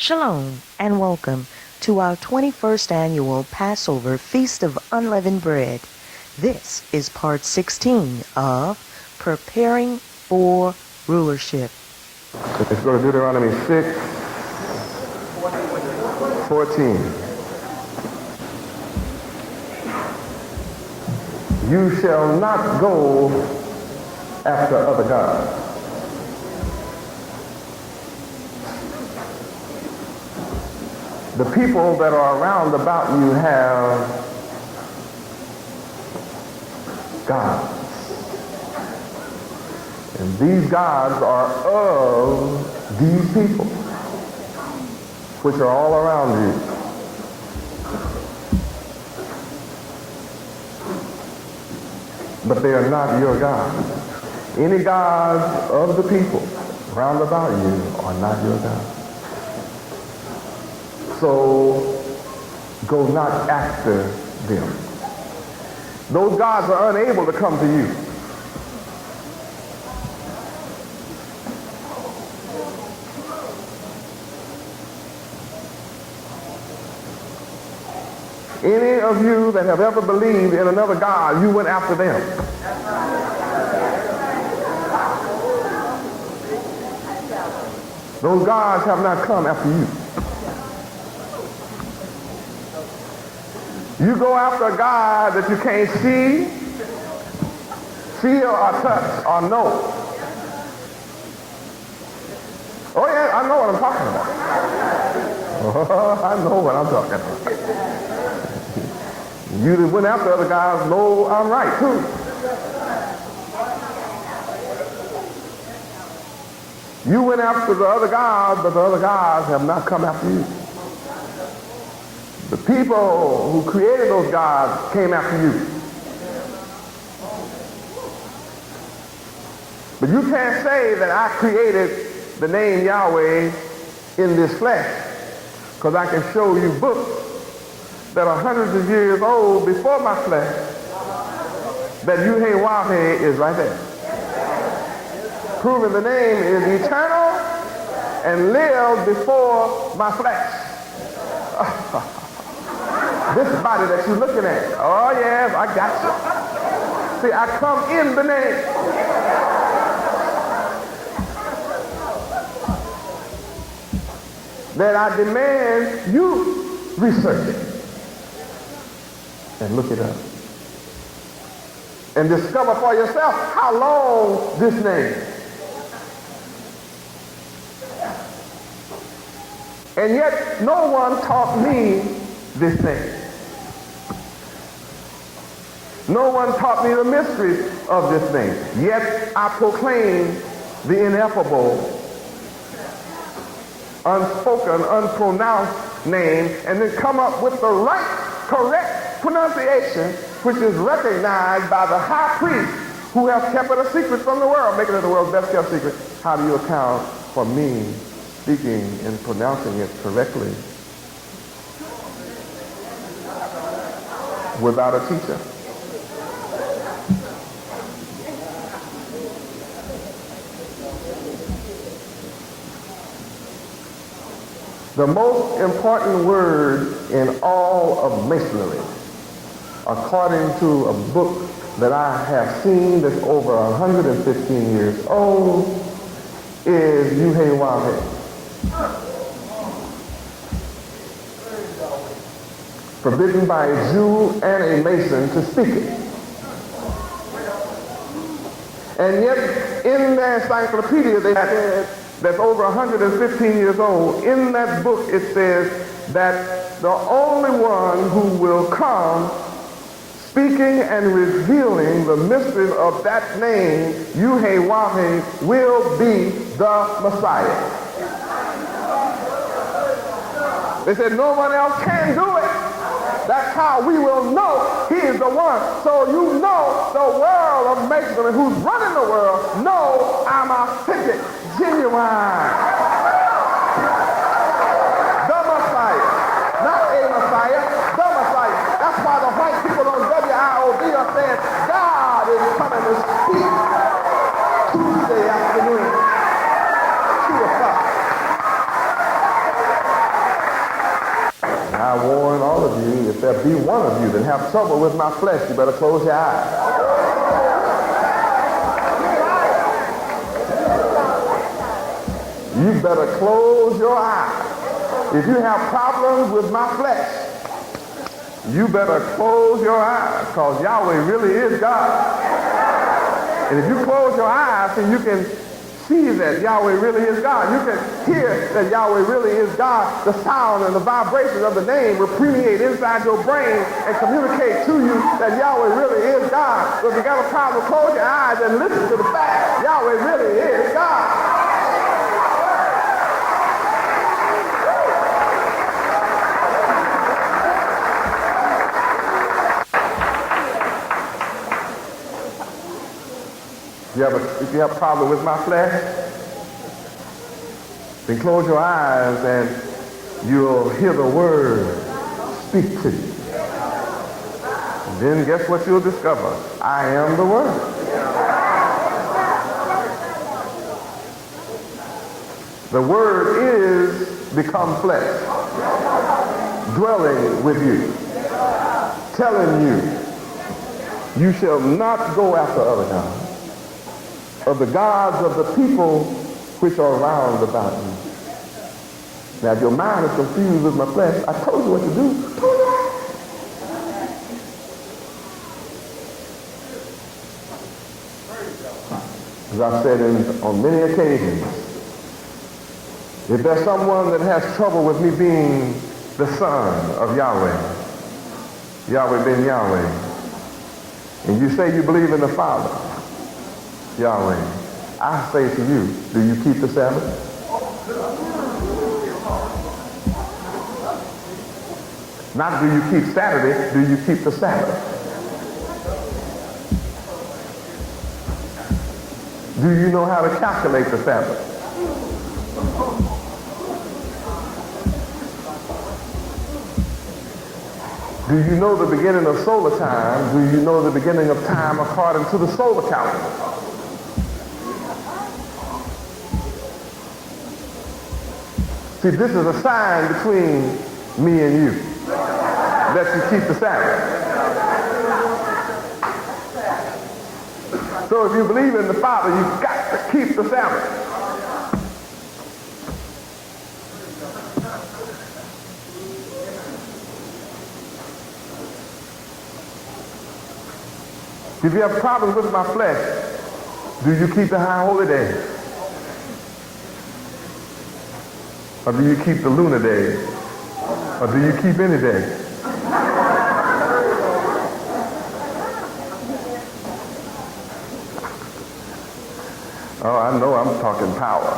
Shalom and welcome to our 21st annual Passover Feast of Unleavened Bread. This is part 16 of Preparing for Rulership. Let's go to Deuteronomy 6:14. You shall not go after other gods. The people that are around about you have gods. And these gods are of these people, which are all around you. But they are not your gods. Any gods of the people round about you are not your gods. So go not after them. Those gods are unable to come to you. Any of you that have ever believed in another God, you went after them. Those gods have not come after you. You go after a God that you can't see, feel, or touch, or know. Oh yeah, I know what I'm talking about. Oh, I know what I'm talking about. You that went after other guys know I'm right too. You went after the other gods, but the other gods have not come after you. The people who created those gods came after you. But you can't say that I created the name Yahweh in this flesh, because I can show you books that are hundreds of years old before my flesh, that Yahweh is right there. Proving the name is eternal and lived before my flesh. This body that you're looking at, oh yes, I got you. See, I come in the name. That I demand you research it and look it up and discover for yourself how long this name. And yet no one taught me this thing. No one taught me the mystery of this thing. Yet I proclaim the ineffable, unspoken, unpronounced name, and then come up with the right, correct pronunciation, which is recognized by the high priest who has kept it a secret from the world, making it the world's best kept secret. How do you account for me speaking and pronouncing it correctly without a teacher? The most important word in all of masonry, according to a book that I have seen that's over 115 years old, is Yahweh. Forbidden by a Jew and a Mason to speak it. And yet, in their encyclopedia they had that's over 115 years old, in that book it says that the only one who will come speaking and revealing the mysteries of that name, Yahweh, will be the Messiah. They said no one else can do it. That's how we will know he is the one. So you know the world of Masonry, who's running the world, know I'm authentic, genuine. The Messiah. Not a Messiah, the Messiah. That's why the white people on WIOD are saying God is coming to speak Tuesday afternoon, 2 o'clock. I warn all of you, if there be one of you that have trouble with my flesh, you better close your eyes. You better close your eyes. If you have problems with my flesh, you better close your eyes, because Yahweh really is God. And if you close your eyes, then you can see that Yahweh really is God. You can hear that Yahweh really is God. The sound and the vibration of the name will permeate inside your brain and communicate to you that Yahweh really is God. So if you got a problem, close your eyes and listen to the fact Yahweh really is God. If you have a problem with my flesh, then close your eyes and you'll hear the word speak to you. And then guess what you'll discover? I am the word. The word is become flesh, dwelling with you, telling you, you shall not go after other gods, of the gods of the people which are round about you. Now, if your mind is confused with my flesh, I told you what to do. As I've said on many occasions, if there's someone that has trouble with me being the son of Yahweh, Yahweh ben Yahweh, and you say you believe in the Father, Yahweh, I say to you, do you keep the Sabbath? Not do you keep Saturday, do you keep the Sabbath? Do you know how to calculate the Sabbath? Do you know the beginning of solar time? Do you know the beginning of time according to the solar calendar? See, this is a sign between me and you that you keep the Sabbath. So if you believe in the Father, you've got to keep the Sabbath. If you have problems with my flesh, do you keep the high holy days? Or do you keep the lunar days? Or do you keep any day? Oh, I know I'm talking power.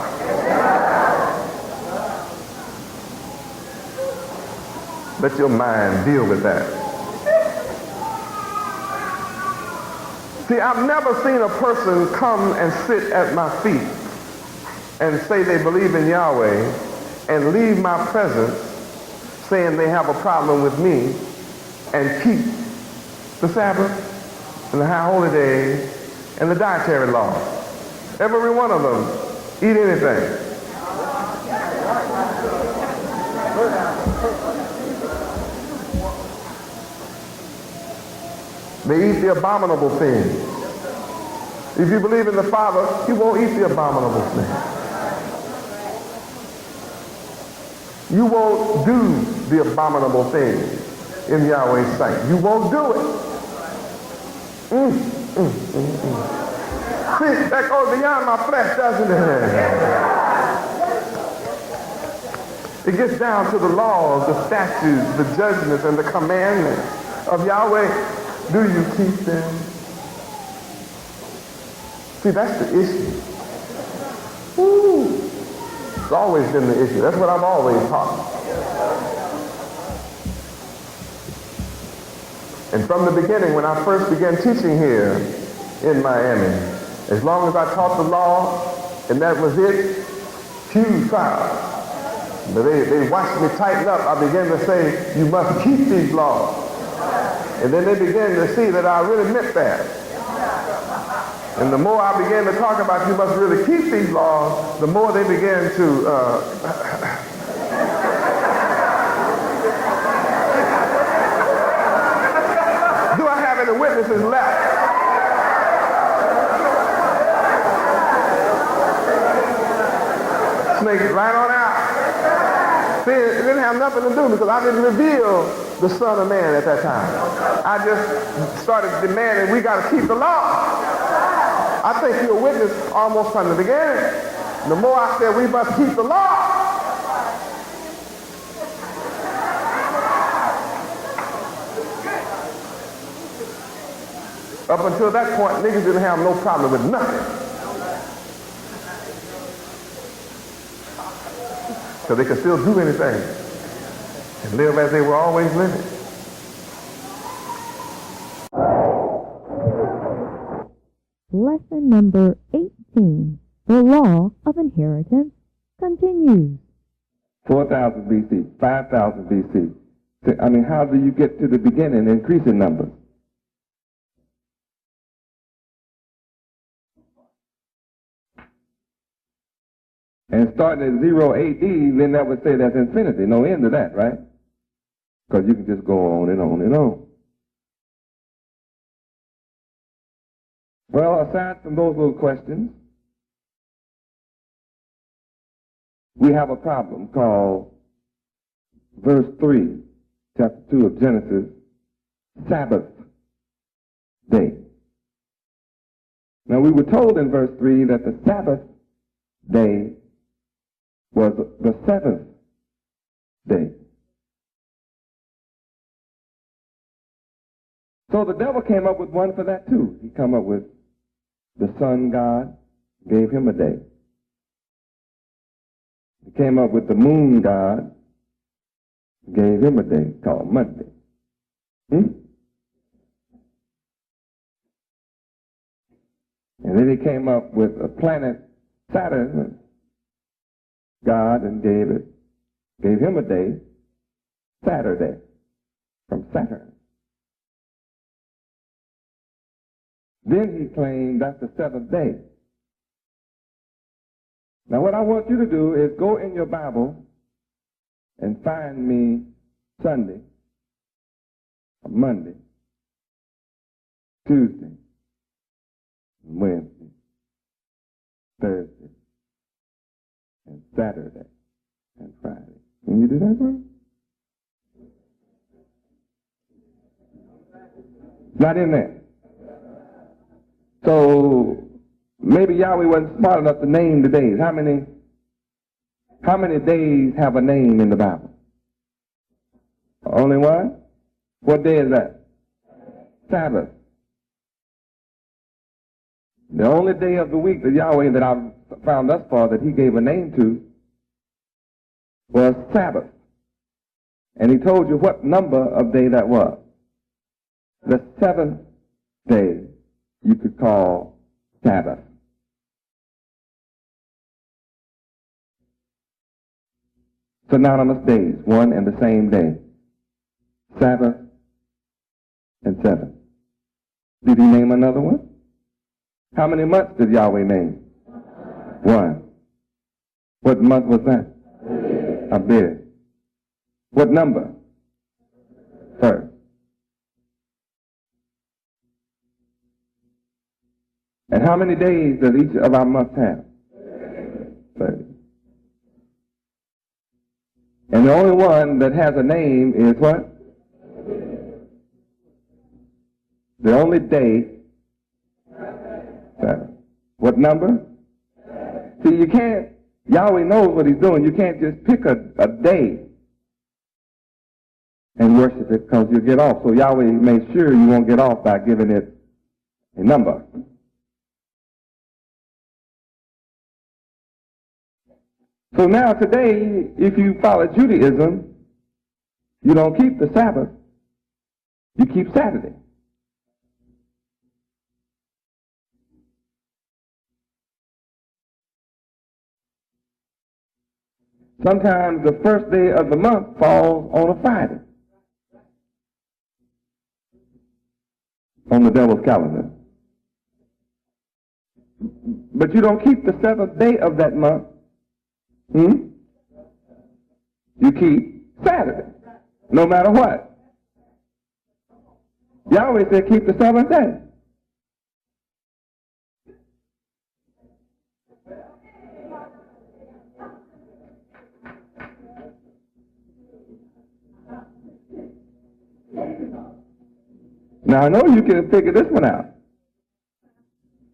Let your mind deal with that. See, I've never seen a person come and sit at my feet and say they believe in Yahweh and leave my presence saying they have a problem with me and keep the Sabbath and the high holy days and the dietary laws. Every one of them eat anything. They eat the abominable things. If you believe in the Father, you won't eat the abominable things. You won't do the abominable things in Yahweh's sight. You won't do it. See, that goes beyond my flesh, doesn't it? It gets down to the laws, the statutes, the judgments, and the commandments of Yahweh. Do you keep them? See, that's the issue. Woo. It's always been the issue. That's what I've always taught. And from the beginning, when I first began teaching here in Miami, as long as I taught the law, and that was it, huge crowd. But they watched me tighten up. I began to say, you must keep these laws. And then they began to see that I really meant that. And the more I began to talk about you must really keep these laws, the more they began to witnesses left. Snake it right on out. See, it didn't have nothing to do because I didn't reveal the Son of Man at that time. I just started demanding we got to keep the law. I think you're a witness almost from the beginning. The more I said we must keep the law, up until that point, niggas didn't have no problem with nothing. So they could still do anything and live as they were always living. Lesson number 18, the law of inheritance, continues. 4,000 BC, 5,000 BC. I mean, how do you get to the beginning, increasing numbers? And starting at 0 AD, then that would say that's infinity. No end to that, right? Because you can just go on and on and on. Well, aside from those little questions, we have a problem called verse 3, chapter 2 of Genesis, Sabbath day. Now, we were told in verse 3 that the Sabbath day was the seventh day. So the devil came up with one for that too. He came up with the sun god, gave him a day. He came up with the moon god, gave him a day called Monday. And then he came up with a planet, Saturn, God, and gave him a day, Saturday, from Saturn. Then he claimed that's the seventh day. Now what I want you to do is go in your Bible and find me Sunday, Monday, Tuesday, Wednesday, Thursday, and Saturday, and Friday. Can you do that for me? Not in there. So maybe Yahweh wasn't smart enough to name the days. How many days have a name in the Bible? Only one? What day is that? Sabbath. The only day of the week that Yahweh that I've found thus far that he gave a name to was Sabbath. And he told you what number of day that was. The seventh day you could call Sabbath. Synonymous days, one and the same day. Sabbath and seven. Did he name another one? How many months did Yahweh name? One. What month was that? Abib. What number? First. And how many days does each of our months have? 30. And the only one that has a name is what? The only day. What number? See, you can't, Yahweh knows what he's doing. You can't just pick a day and worship it because you'll get off. So Yahweh made sure you won't get off by giving it a number. So now today, if you follow Judaism, you don't keep the Sabbath, you keep Saturday. Sometimes the first day of the month falls on a Friday on the devil's calendar. But you don't keep the seventh day of that month. You keep Saturday, no matter what. Yahweh said, keep the seventh day. Now, I know you can figure this one out.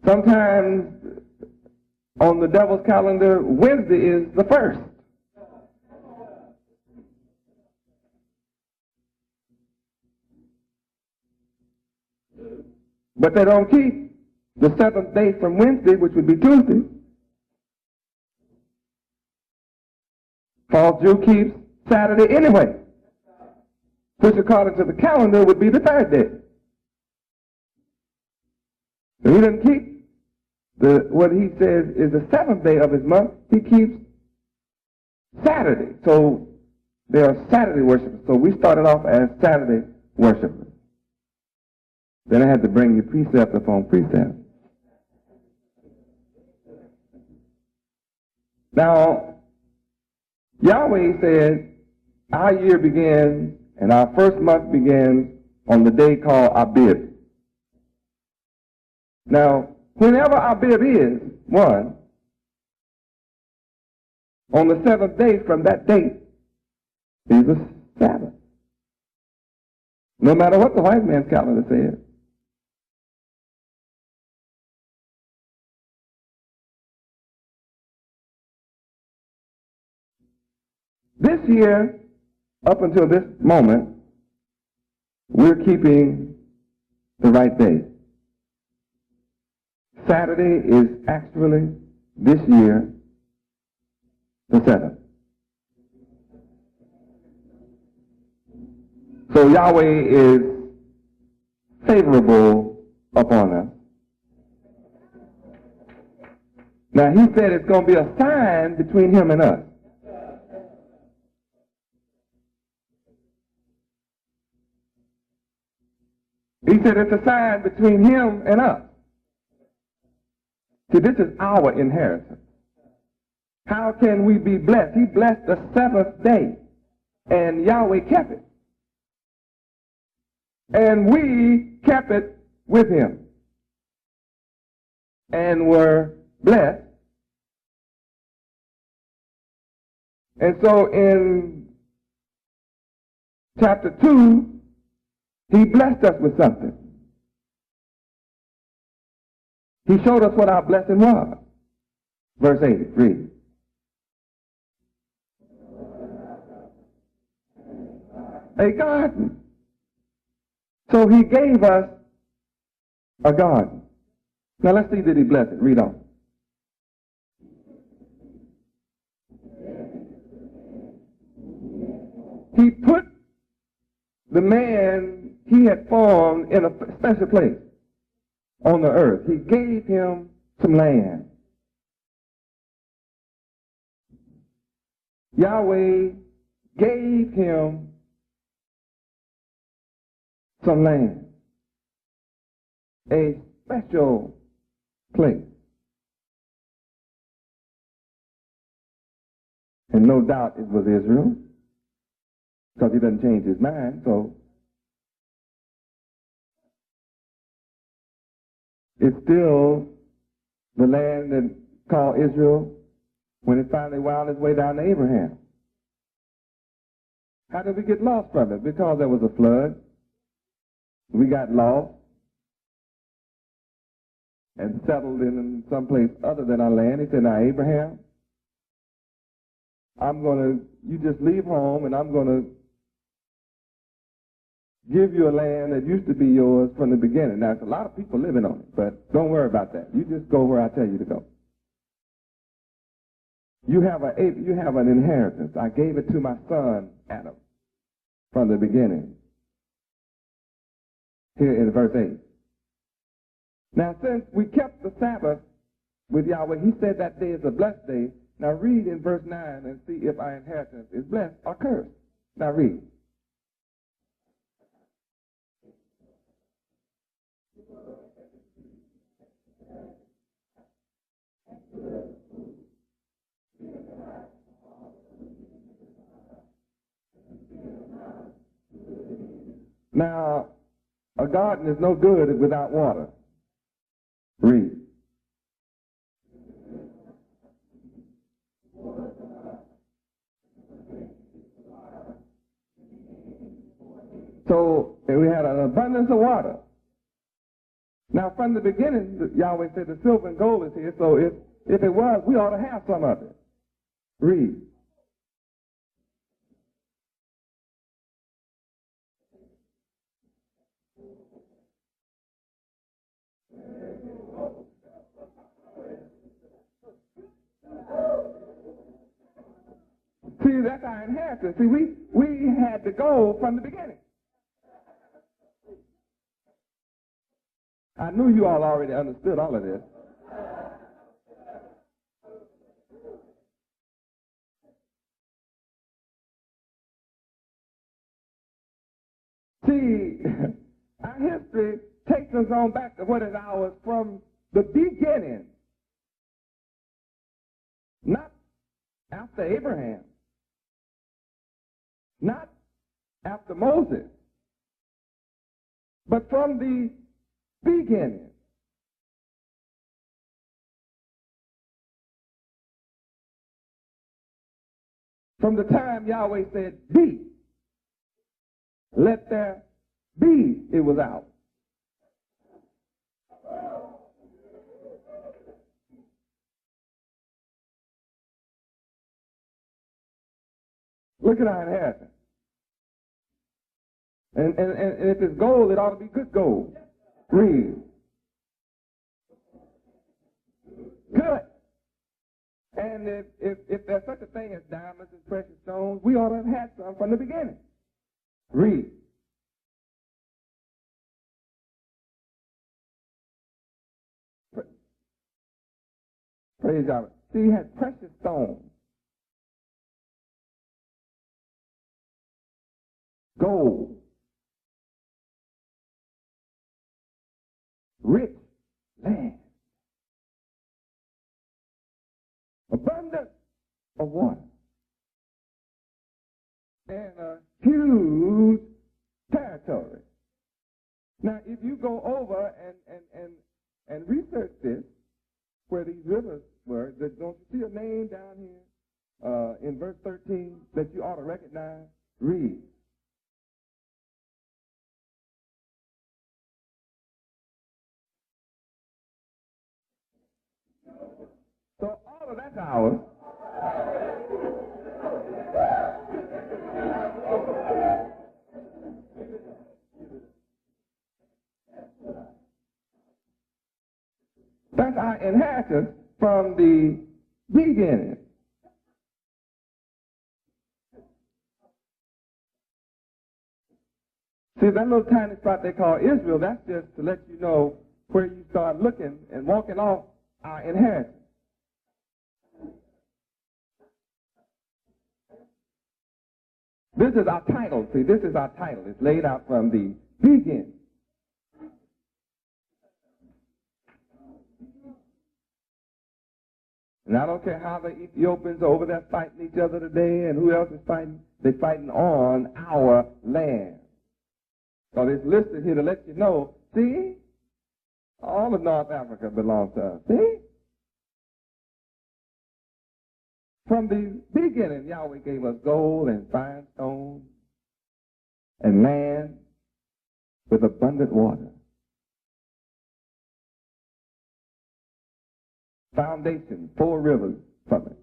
Sometimes on the devil's calendar, Wednesday is the first. But they don't keep the seventh day from Wednesday, which would be Tuesday. False Jew keeps Saturday anyway, which according to the calendar would be the third day. So he doesn't keep what he says is the seventh day of his month. He keeps Saturday. So they are Saturday worshipers. So we started off as Saturday worshipers. Then I had to bring you precept upon precept. Now, Yahweh said, our year begins and our first month begins on the day called Abib. Now, whenever Abib is, one, on the seventh day from that date is the Sabbath. No matter what the white man's calendar says. This year, up until this moment, we're keeping the right day. Saturday is actually, this year, the 7th. So Yahweh is favorable upon us. Now he said it's going to be a sign between him and us. He said it's a sign between him and us. See, this is our inheritance. How can we be blessed? He blessed the seventh day, and Yahweh kept it. And we kept it with him and were blessed. And so in chapter 2, he blessed us with something. He showed us what our blessing was. Verse 8, read. A garden. So he gave us a garden. Now let's see, did he bless it? Read on. He put the man he had formed in a special place on the earth. He gave him some land. Yahweh gave him some land. A special place. And no doubt it was Israel, because he doesn't change his mind, so it's still the land that called Israel when it finally wound its way down to Abraham. How did we get lost from it? Because there was a flood. We got lost and settled in some place other than our land. He said, now Abraham, you just leave home and I'm going to give you a land that used to be yours from the beginning. Now, there's a lot of people living on it, but don't worry about that. You just go where I tell you to go. You have an inheritance. I gave it to my son, Adam, from the beginning. Here in verse 8. Now, since we kept the Sabbath with Yahweh, he said that day is a blessed day. Now, read in verse 9 and see if our inheritance is blessed or cursed. Now, read. Now, A garden is no good without water. Read. So we had an abundance of water. Now, from the beginning, Yahweh said the silver and gold is here, so if it was, we ought to have some of it. Read. See, that's our inheritance. See, we had the gold from the beginning. I knew you all already understood all of this. See, our history takes us on back to what is ours from the beginning. Not after Abraham. Not after Moses. But from the beginning. From the time Yahweh said, be, let there be, it was out. Look at our inheritance. And if it's gold, it ought to be good gold. Read. Good. And if there's such a thing as diamonds and precious stones, we ought to have had some from the beginning. Read. Praise God. See, he had precious stones. Gold. Rich land. Abundance of water. And a huge territory. Now, if you go over and research this, where these rivers were, don't you see a name down here in verse 13 that you ought to recognize? Read. So all of that's ours. That's our inheritance from the beginning. See, that little tiny spot they call Israel, that's just to let you know where you start looking and walking off our inheritance. This is our title. See, this is our title. It's laid out from the beginning. And I don't care how the Ethiopians are over there fighting each other today and who else is fighting. They're fighting on our land. So it's listed here to let you know, see, all of North Africa belongs to us. See? From the beginning, Yahweh gave us gold and fine stone and land with abundant water. Foundation, 4 rivers from it.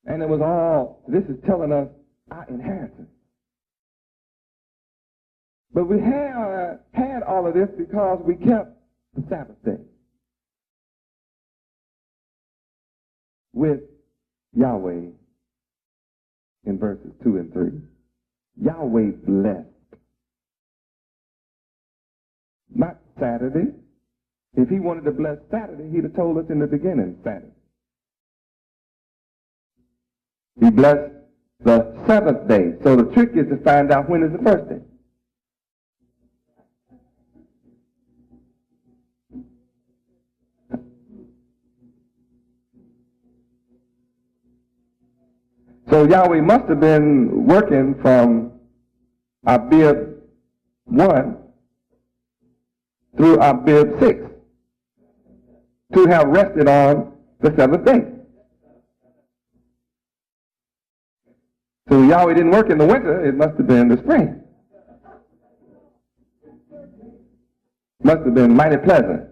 And it was all, this is telling us our inheritance. But we had all of this because we kept the Sabbath day with Yahweh in verses 2 and 3. Yahweh blessed. Not Saturday. If he wanted to bless Saturday, he'd have told us in the beginning Saturday. He blessed the 7th day. So the trick is to find out when is the first day. So Yahweh must have been working from Abib 1 through Abib 6 to have rested on the seventh day. So Yahweh didn't work in the winter, it must have been the spring. Must have been mighty pleasant.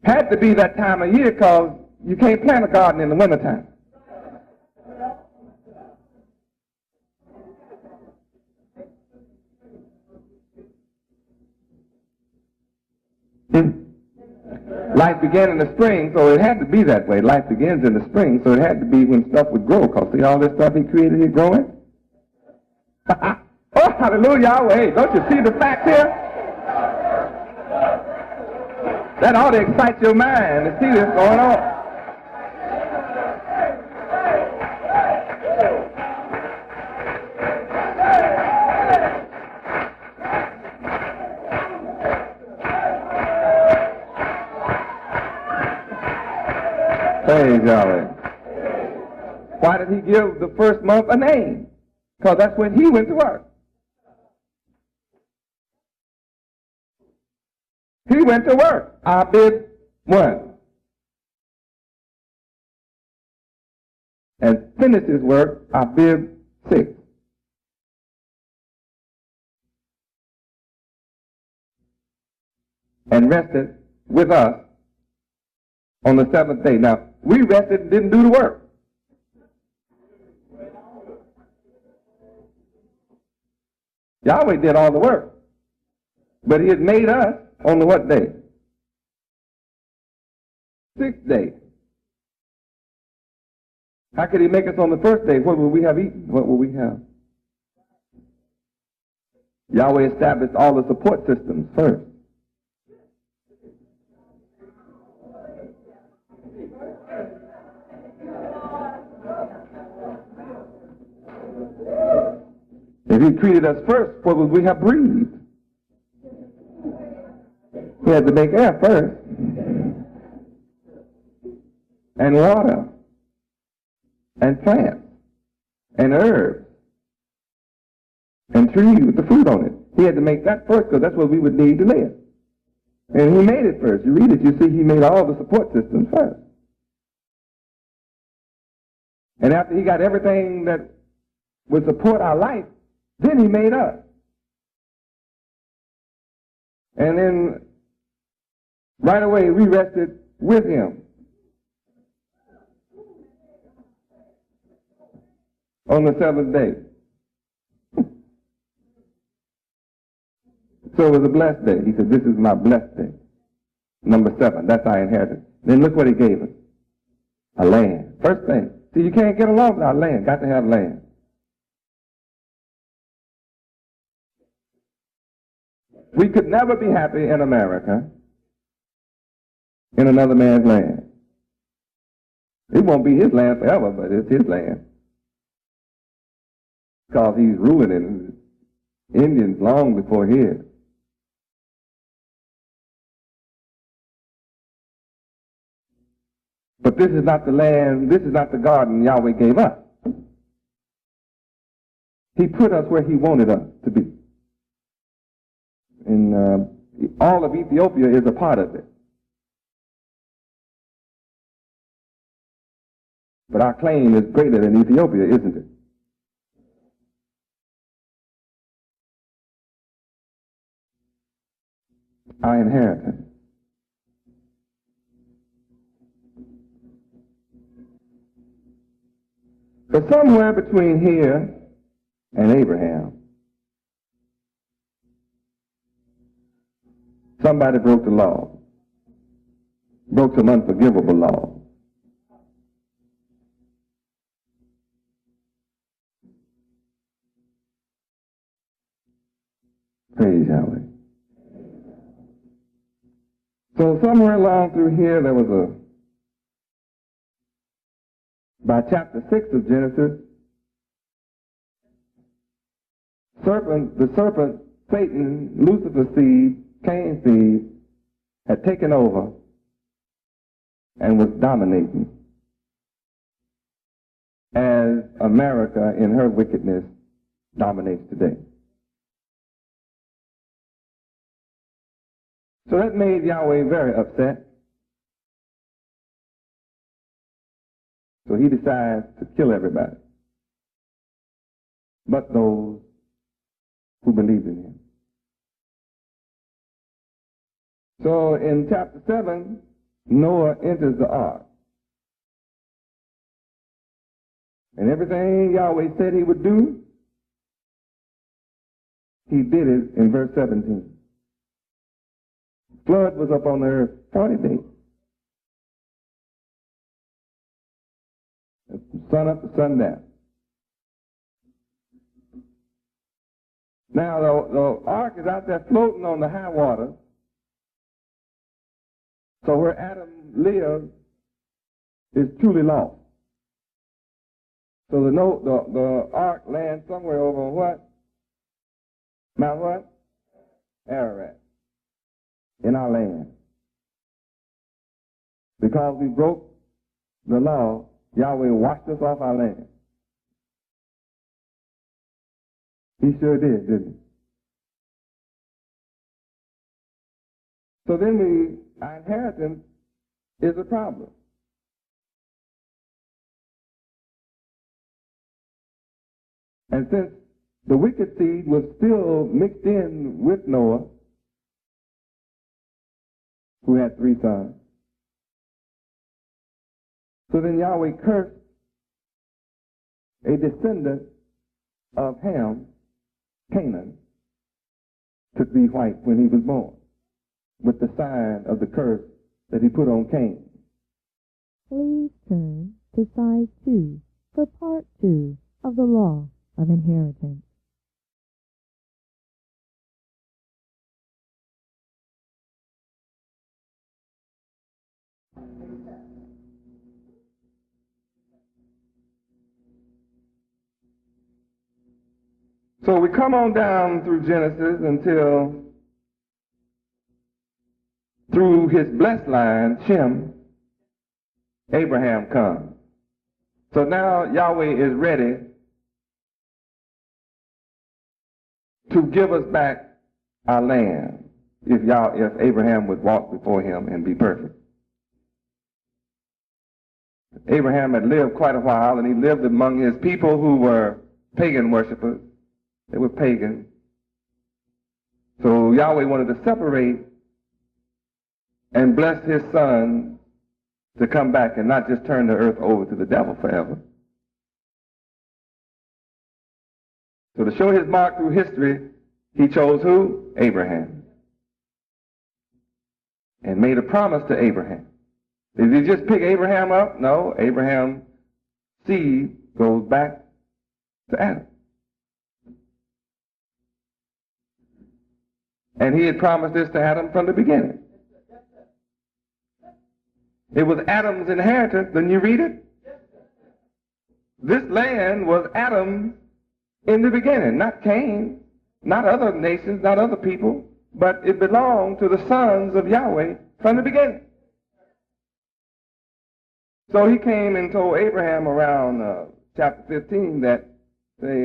Had to be that time of year because you can't plant a garden in the wintertime. Life began in the spring, so it had to be that way. Life begins in the spring, so it had to be when stuff would grow. Because see all this stuff he created here growing? Oh, hallelujah, Yahweh. Hey, don't you see the fact here? That ought to excite your mind to see this going on. Praise Yahweh. Why did he give the first month a name? Because that's when he went to work. He went to work. Abib 1. And finished his work, Abib 6. And rested with us on the seventh day. Now, we rested and didn't do the work. Yahweh did all the work. But he had made us on the what day? Sixth day. How could he make us on the first day? What would we have eaten? What would we have? Yahweh established all the support systems first. If he treated us first, what would we have breathed? He had to make air first. And water. And plants. And herbs. And trees with the fruit on it. He had to make that first because that's what we would need to live. And he made it first. You read it, you see he made all the support systems first. And after he got everything that would support our life, then he made us. And then right away we rested with him on the seventh day. So it was a blessed day. He said, this is my blessed day. Number 7, that's our inheritance. Then look what he gave us. A land. First thing. See, you can't get along without land. Got to have land. We could never be happy in America in another man's land. It won't be his land forever, but it's his land. Because he's ruling it. Indians long before his. But this is not the land, this is not the garden Yahweh gave us. He put us where he wanted us to be. And all of Ethiopia is a part of it. But our claim is greater than Ethiopia, isn't it? Our inheritance. So somewhere between here and Abraham, somebody broke the law, broke some unforgivable law. Praise Yahweh. So somewhere along through here there was by chapter 6 of Genesis, the serpent, Satan, Lucifer's seed, Cain's seed, had taken over and was dominating as America in her wickedness dominates today. So that made Yahweh very upset. So he decides to kill everybody, but those who believed in him. So in chapter 7, Noah enters the ark. And everything Yahweh said he would do, he did it in verse 17. Flood was up on the earth 40 days. From sun up to sundown. Now the ark is out there floating on the high water. So where Adam lives is truly lost. So the ark lands somewhere over what? Mount what? Ararat. In our land. Because we broke the law, Yahweh washed us off our land. He sure did, didn't he? So then our inheritance is a problem. And since the wicked seed was still mixed in with Noah, who had 3 sons, so then Yahweh cursed a descendant of Ham, Canaan, to be white when he was born, with the sign of the curse that he put on Cain. Please turn to side 2 for part 2 of the law of inheritance. So we come on down through Genesis until through his blessed line, Shem, Abraham comes. So now Yahweh is ready to give us back our land if Abraham would walk before him and be perfect. Abraham had lived quite a while, and he lived among his people who were pagan worshipers. They were pagan. So Yahweh wanted to separate and bless his son to come back and not just turn the earth over to the devil forever. So to show his mark through history, he chose who? Abraham. And made a promise to Abraham. Did he just pick Abraham up? No, Abraham's seed goes back to Adam. And he had promised this to Adam from the beginning. It was Adam's inheritance. Didn't you read it? This land was Adam's in the beginning, not Cain, not other nations, not other people, but it belonged to the sons of Yahweh from the beginning. So he came and told Abraham around chapter 15 that they,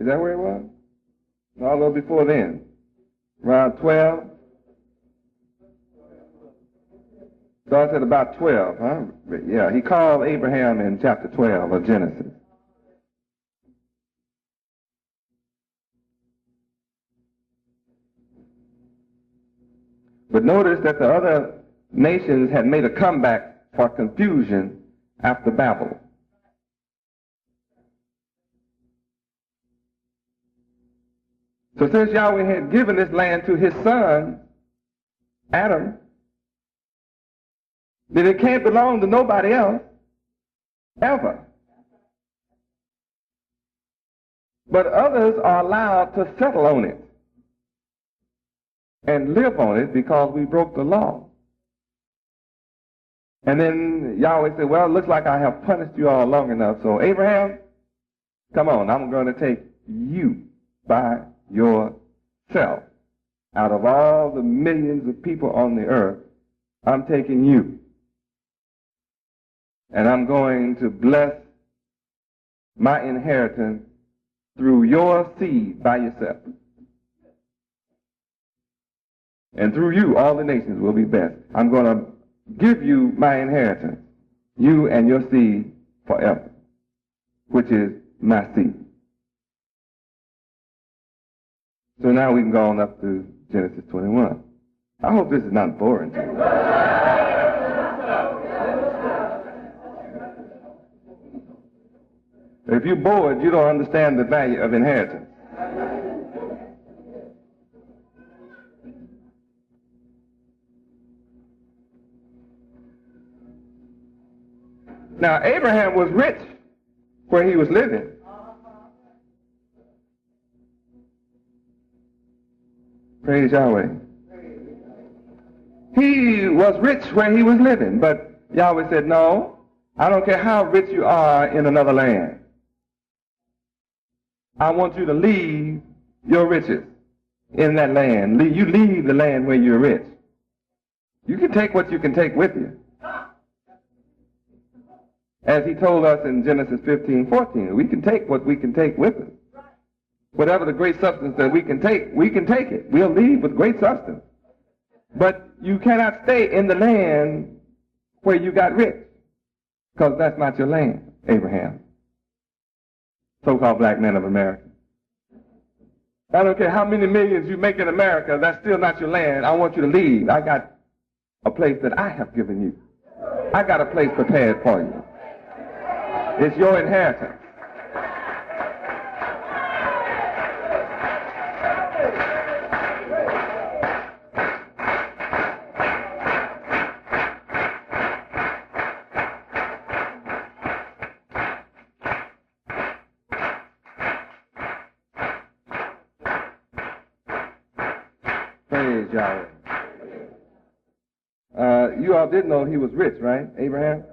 is that where it was? No, a little before then. Around 12. Starts at about 12, huh? Yeah, he called Abraham in chapter 12 of Genesis. But notice that the other nations had made a comeback for confusion after Babel. So since Yahweh had given this land to his son, Adam, then it can't belong to nobody else, ever. But others are allowed to settle on it and live on it because we broke the law. And then Yahweh said, well, it looks like I have punished you all long enough. So Abraham, come on, I'm going to take you by yourself. Out of all the millions of people on the earth, I'm taking you. And I'm going to bless my inheritance through your seed by yourself. And through you, all the nations will be blessed. I'm going to give you my inheritance, you and your seed forever, which is my seed. So now we can go on up to Genesis 21. I hope this is not boring to you. If you're bored, you don't understand the value of inheritance. Now, Abraham was rich where he was living. Praise Yahweh. He was rich where he was living, but Yahweh said, no, I don't care how rich you are in another land. I want you to leave your riches in that land. You leave the land where you're rich. You can take what you can take with you. As he told us in Genesis 15:14, we can take what we can take with us. Whatever the great substance that we can take it. We'll leave with great substance. But you cannot stay in the land where you got rich, because that's not your land, Abraham. So-called black men of America. I don't care how many millions you make in America, that's still not your land. I want you to leave. I got a place that I have given you. I got a place prepared for you. It's your inheritance. Praise Yahweh. You all did know he was rich, right, Abraham?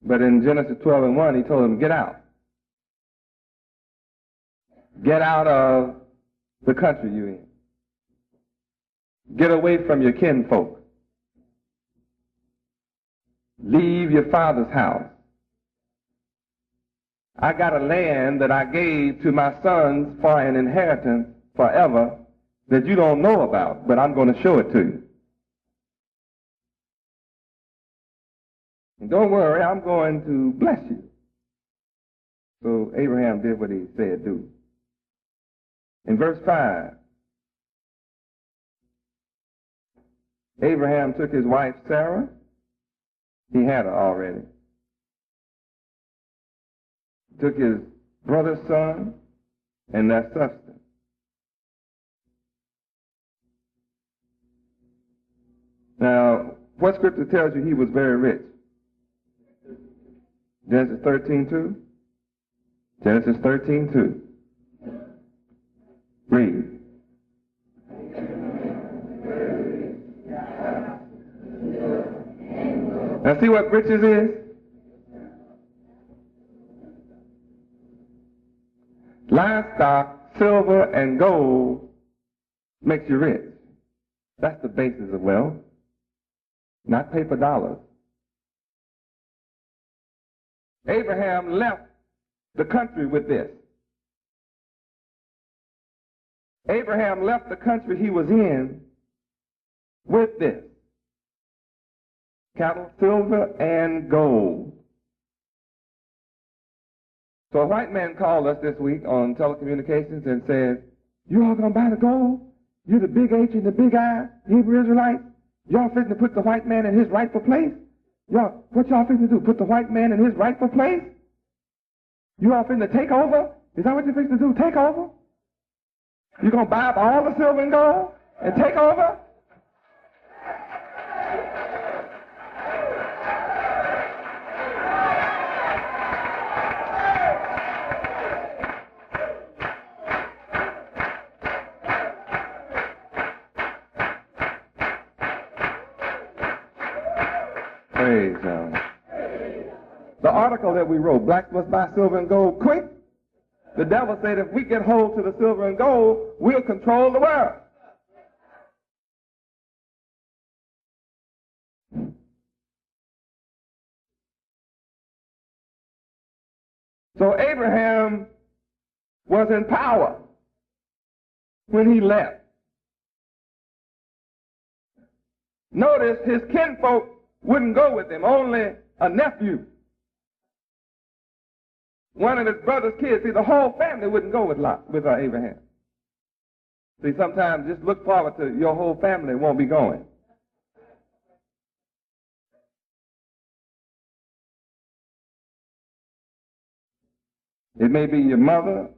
But in Genesis 12:1, he told him, get out. Get out of the country you're in. Get away from your kinfolk. Leave your father's house. I got a land that I gave to my sons for an inheritance forever that you don't know about, but I'm going to show it to you. And don't worry, I'm going to bless you. So Abraham did what he said do. In verse 5, Abraham took his wife Sarah. He had her already. Took his brother's son and their substance. Now, what scripture tells you he was very rich? Genesis 13:2. Genesis 13:2. Read. Now see what riches is? Livestock, silver, and gold makes you rich. That's the basis of wealth, not paper dollars. Abraham left the country with this. Abraham left the country he was in with this. Cattle, silver, and gold. So a white man called us this week on telecommunications and said, you all gonna buy the gold? You're the big H and the big I, Hebrew Israelites? Y'all fitting to put the white man in his rightful place? Y'all, what y'all fitting to do? Put the white man in his rightful place? You all fitting to take over? Is that what you're fitting to do? Take over? You gonna buy up all the silver and gold and take over? Praise God. The article that we wrote, Blacks Must Buy Silver and Gold Quick, the devil said if we get hold to the silver and gold, we'll control the world. So Abraham was in power when he left. Notice his kinfolk wouldn't go with him, only a nephew. One of his brother's kids. See, the whole family wouldn't go with Abraham. See, sometimes just look forward to your whole family won't be going. It may be your mother,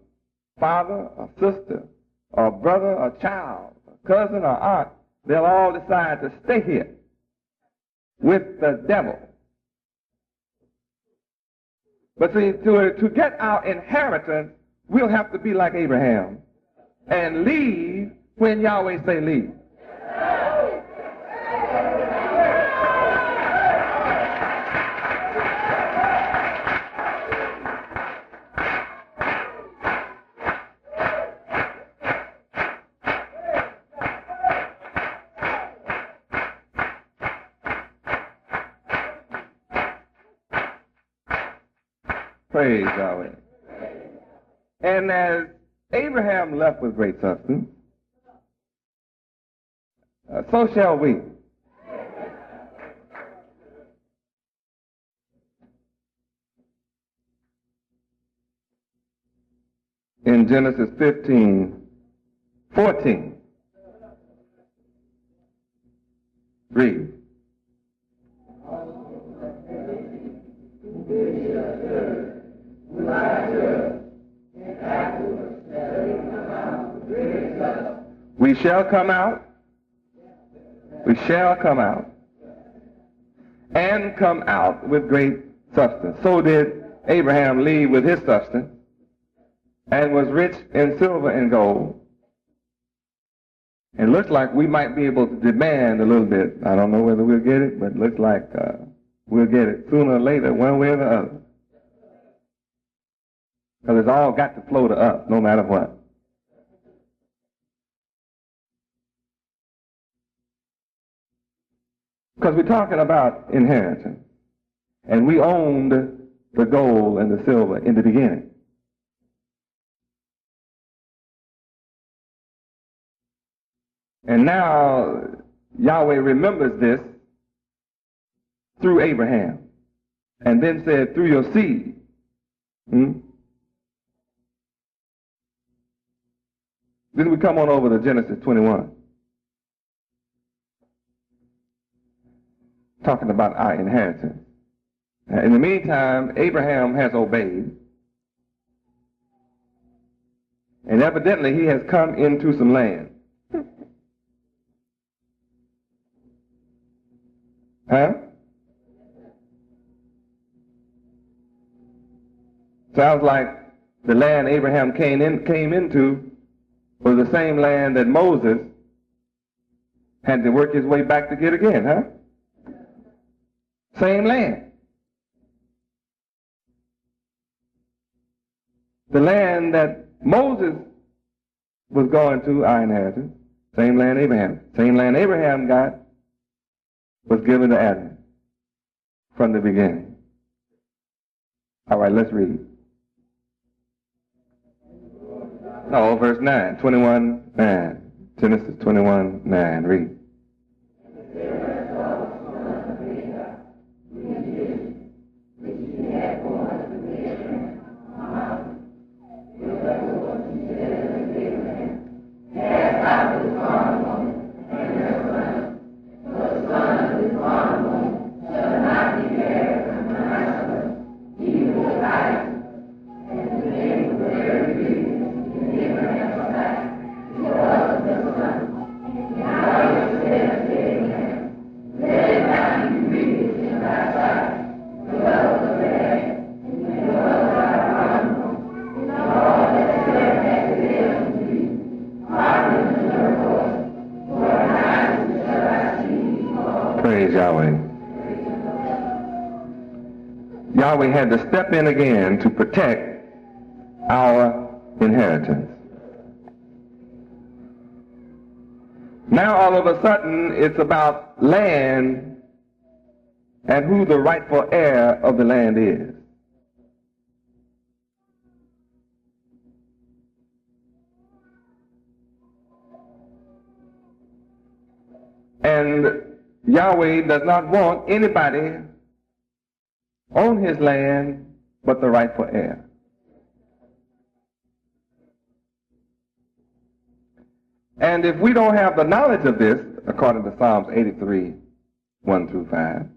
father, or sister, or brother, or child, or cousin, or aunt. They'll all decide to stay here with the devil. But see, to get our inheritance, we'll have to be like Abraham and leave when Yahweh say leave. Praise Yahweh. And as Abraham left with great substance, so shall we. In Genesis 15:14, read. We shall come out. We shall come out. And come out with great substance. So did Abraham leave with his substance and was rich in silver and gold. It looks like we might be able to demand a little bit. I don't know whether we'll get it, but it looks like we'll get it sooner or later, one way or the other. Because it's all got to flow to us, no matter what. Because we're talking about inheritance. And we owned the gold and the silver in the beginning. And now Yahweh remembers this through Abraham. And then said, through your seed. Then we come on over to Genesis 21. Talking about our inheritance. In the meantime, Abraham has obeyed. And evidently he has come into some land. Huh? Sounds like the land Abraham came into was the same land that Moses had to work his way back to get again, huh? Same land. The land that Moses was going to, our inheritance, same land Abraham got, was given to Adam from the beginning. All right, let's read. No, verse 9, 21:9. Genesis 21:9. Read. Praise Yahweh. Yahweh had to step in again to protect our inheritance. Now all of a sudden it's about land and who the rightful heir of the land is. And Yahweh does not want anybody on his land but the rightful heir. And if we don't have the knowledge of this, according to Psalms 83, 1 through 5,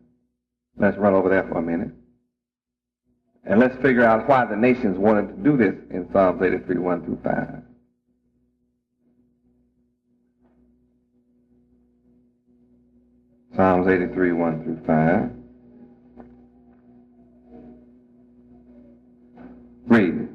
let's run over there for a minute. And let's figure out why the nations wanted to do this in Psalms 83, 1 through 5. Psalms 83, 1 through 5. Read.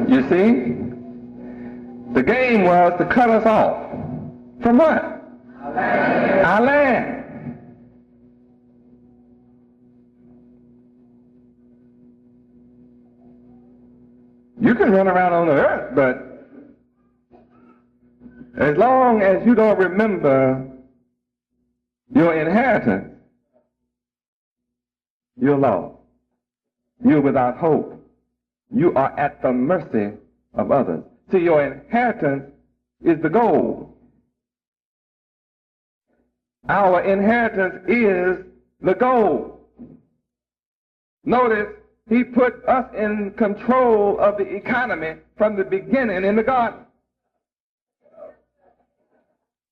You see, the game was to cut us off. From what? Our land. You can run around on the earth, but as long as you don't remember your inheritance, you're lost. You're without hope. You are at the mercy of others. See, your inheritance is the goal. Our inheritance is the goal. Notice, he put us in control of the economy from the beginning in the garden.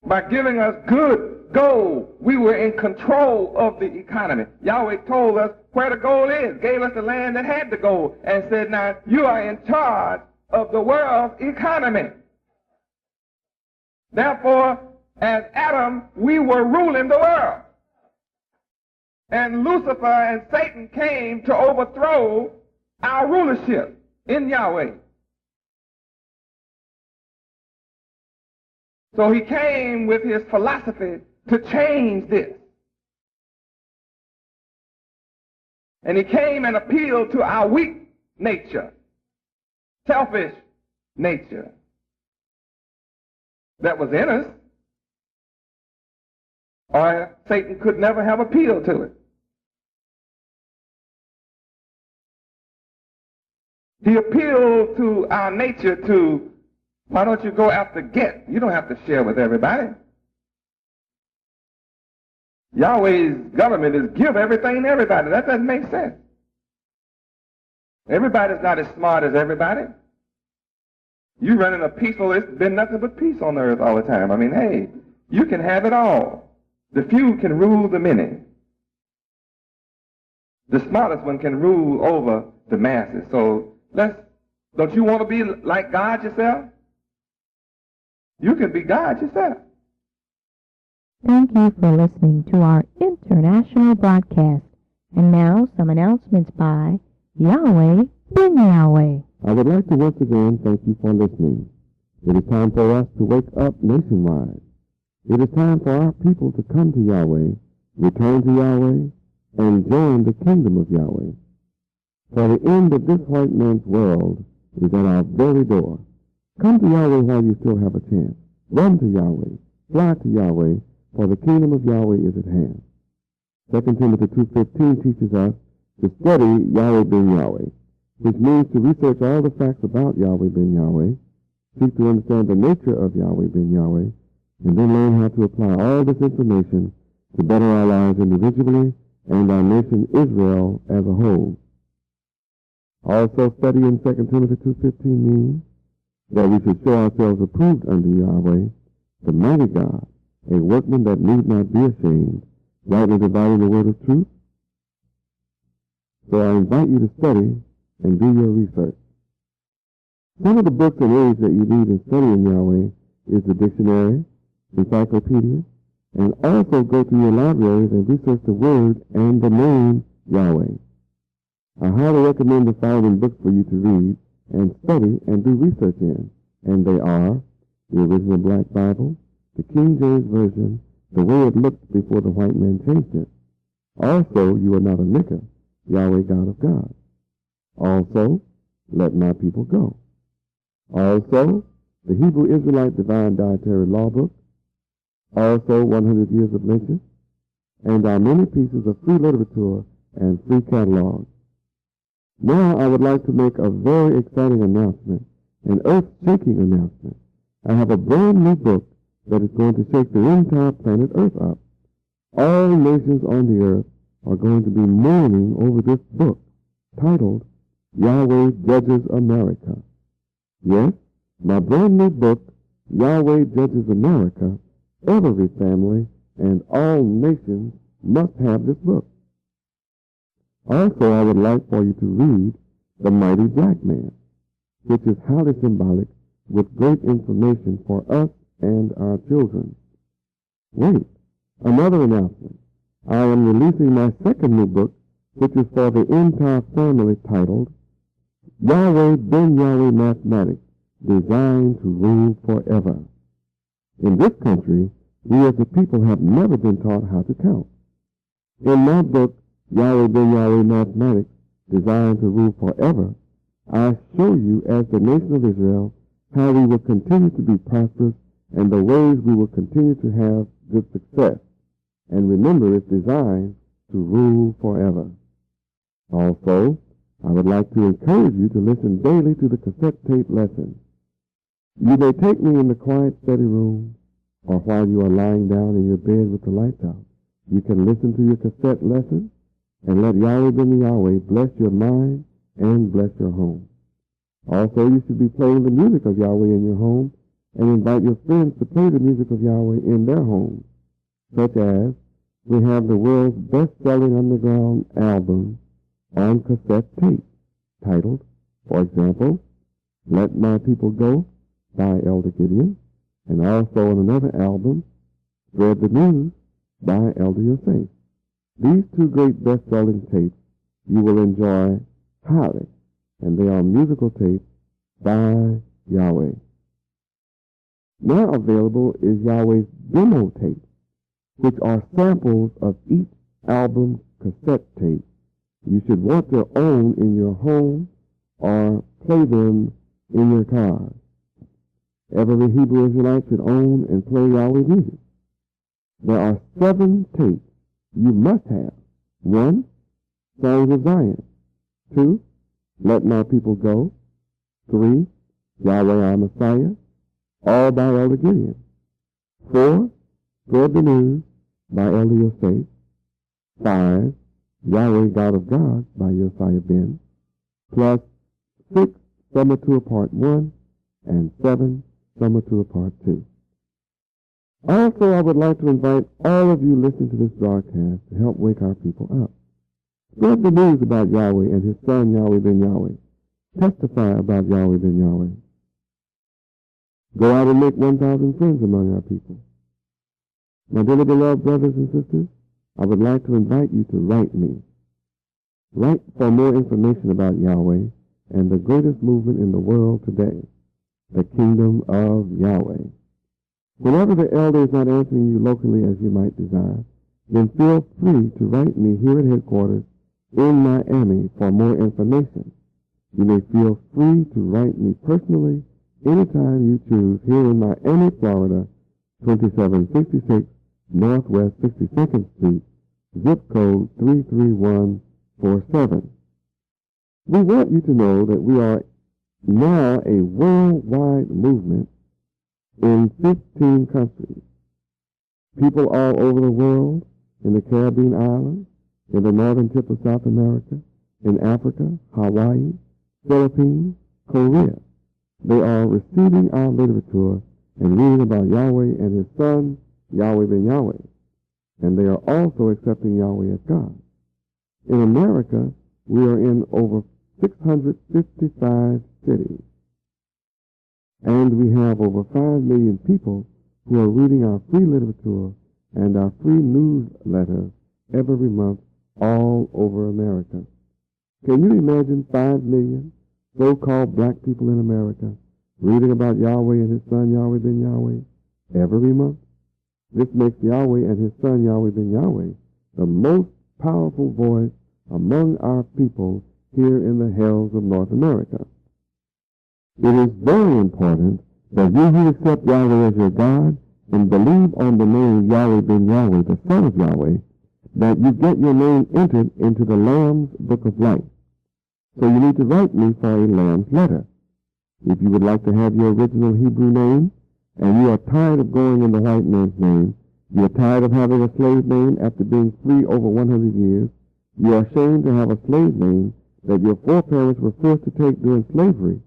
By giving us good gold, we were in control of the economy. Yahweh told us where the gold is, gave us the land that had the gold, and said, now you are in charge of the world's economy. Therefore, as Adam, we were ruling the world. And Lucifer and Satan came to overthrow our rulership in Yahweh. So he came with his philosophy to change this. And he came and appealed to our weak nature, selfish nature that was in us, or Satan could never have appealed to it. He appealed to our nature to, why don't you go after get? You don't have to share with everybody. Yahweh's government is give everything to everybody. That doesn't make sense. Everybody's not as smart as everybody. You running a peaceful, it's been nothing but peace on the earth all the time. I mean, hey, you can have it all. The few can rule the many. The smartest one can rule over the masses. So don't you want to be like God yourself? You can be God yourself. Thank you for listening to our international broadcast. And now some announcements by Yahweh Ben Yahweh. I would like to once again thank you for listening. It is time for us to wake up nationwide. It is time for our people to come to Yahweh, return to Yahweh, and join the kingdom of Yahweh. For the end of this white man's world is at our very door. Come to Yahweh while you still have a chance. Run to Yahweh. Fly to Yahweh, for the kingdom of Yahweh is at hand. 2 Timothy 2:15 teaches us to study Yahweh Ben Yahweh, which means to research all the facts about Yahweh Ben Yahweh, seek to understand the nature of Yahweh Ben Yahweh, and then learn how to apply all this information to better our lives individually and our nation Israel as a whole. Also, studying 2 Timothy 2:15 means that we should show ourselves approved unto Yahweh, the mighty God, a workman that need not be ashamed, rightly dividing the word of truth. So I invite you to study and do your research. Some of the books and aids that you need in studying Yahweh is the dictionary, encyclopedia, and also go to your libraries and research the word and the name Yahweh. I highly recommend the following books for you to read and study and do research in, and they are the Original Black Bible, the King James Version, the way it looked before the white man changed it. Also, you are not a nigger, Yahweh God of God. Also, let my people go. Also, the Hebrew Israelite Divine Dietary Law Book. Also, 100 Years of Lynching. And our many pieces of free literature and free catalogs. Now I would like to make a very exciting announcement, an earth-shaking announcement. I have a brand new book that is going to shake the entire planet Earth up. All nations on the earth are going to be mourning over this book, titled Yahweh Judges America. Yes, my brand new book, Yahweh Judges America, every family and all nations must have this book. Also, I would like for you to read The Mighty Black Man, which is highly symbolic with great information for us and our children. Wait, another announcement. I am releasing my second new book, which is for the entire family, titled Yahweh Ben Yahweh Mathematics, Designed to Rule Forever. In this country, we as a people have never been taught how to count. In my book, Yahweh Ben Yahweh Mathematics, Designed to Rule Forever, I show you as the nation of Israel how we will continue to be prosperous and the ways we will continue to have good success. And remember, it's designed to rule forever. Also, I would like to encourage you to listen daily to the cassette tape lessons. You may take me in the quiet study room or while you are lying down in your bed with the lights out. You can listen to your cassette lesson and let Yahweh Ben Yahweh bless your mind and bless your home. Also, you should be playing the music of Yahweh in your home and invite your friends to play the music of Yahweh in their homes, such as we have the world's best-selling underground album on cassette tape, titled, for example, Let My People Go by Elder Gideon, and also on another album, Spread the News by Elder Yosef. These two great best-selling tapes you will enjoy highly, and they are musical tapes by Yahweh. Now available is Yahweh's demo tapes, which are samples of each album cassette tape. You should want to own in your home or play them in your cars. Every Hebrew Israelite should own and play Yahweh music. There are 7 tapes you must have. 1, Songs of Zion. 2, Let My People Go. 3, Yahweh Our Messiah, all by Elder Gideon. 4, Spread the News by Elder Yosef. 5, Yahweh God of Gods by Josiah Ben. Plus 6, Summer Tour Part 1, and 7, Summer Tour Part 2. Also, I would like to invite all of you listening to this broadcast to help wake our people up. Spread the news about Yahweh and His Son, Yahweh Ben Yahweh. Testify about Yahweh Ben Yahweh. Go out and make 1,000 friends among our people. My dearly beloved brothers and sisters, I would like to invite you to write me. Write for more information about Yahweh and the greatest movement in the world today, the Kingdom of Yahweh. Whenever the elder is not answering you locally as you might desire, then feel free to write me here at headquarters in Miami for more information. You may feel free to write me personally anytime you choose here in Miami, Florida, 2766 Northwest 62nd Street, zip code 33147. We want you to know that we are now a worldwide movement in 15 countries. People all over the world, in the Caribbean islands, in the northern tip of South America, in Africa, Hawaii, Philippines, Korea. They are receiving our literature and reading about Yahweh and His Son, Yahweh Ben Yahweh. And they are also accepting Yahweh as God. In America, we are in over 655 cities. And we have over 5 million people who are reading our free literature and our free newsletters every month all over America. Can you imagine 5 million so-called black people in America reading about Yahweh and His Son, Yahweh Ben Yahweh, every month. This makes Yahweh and his son Yahweh ben Yahweh the most powerful voice among our people here in the hells of North America. It is very important that you who accept Yahweh as your God and believe on the name Yahweh ben Yahweh, the Son of Yahweh, that you get your name entered into the Lamb's Book of Life. So you need to write me for a Lamb's letter. If you would like to have your original Hebrew name, and you are tired of going in the white man's name, you are tired of having a slave name after being free over 100 years, you are ashamed to have a slave name that your foreparents were forced to take during slavery,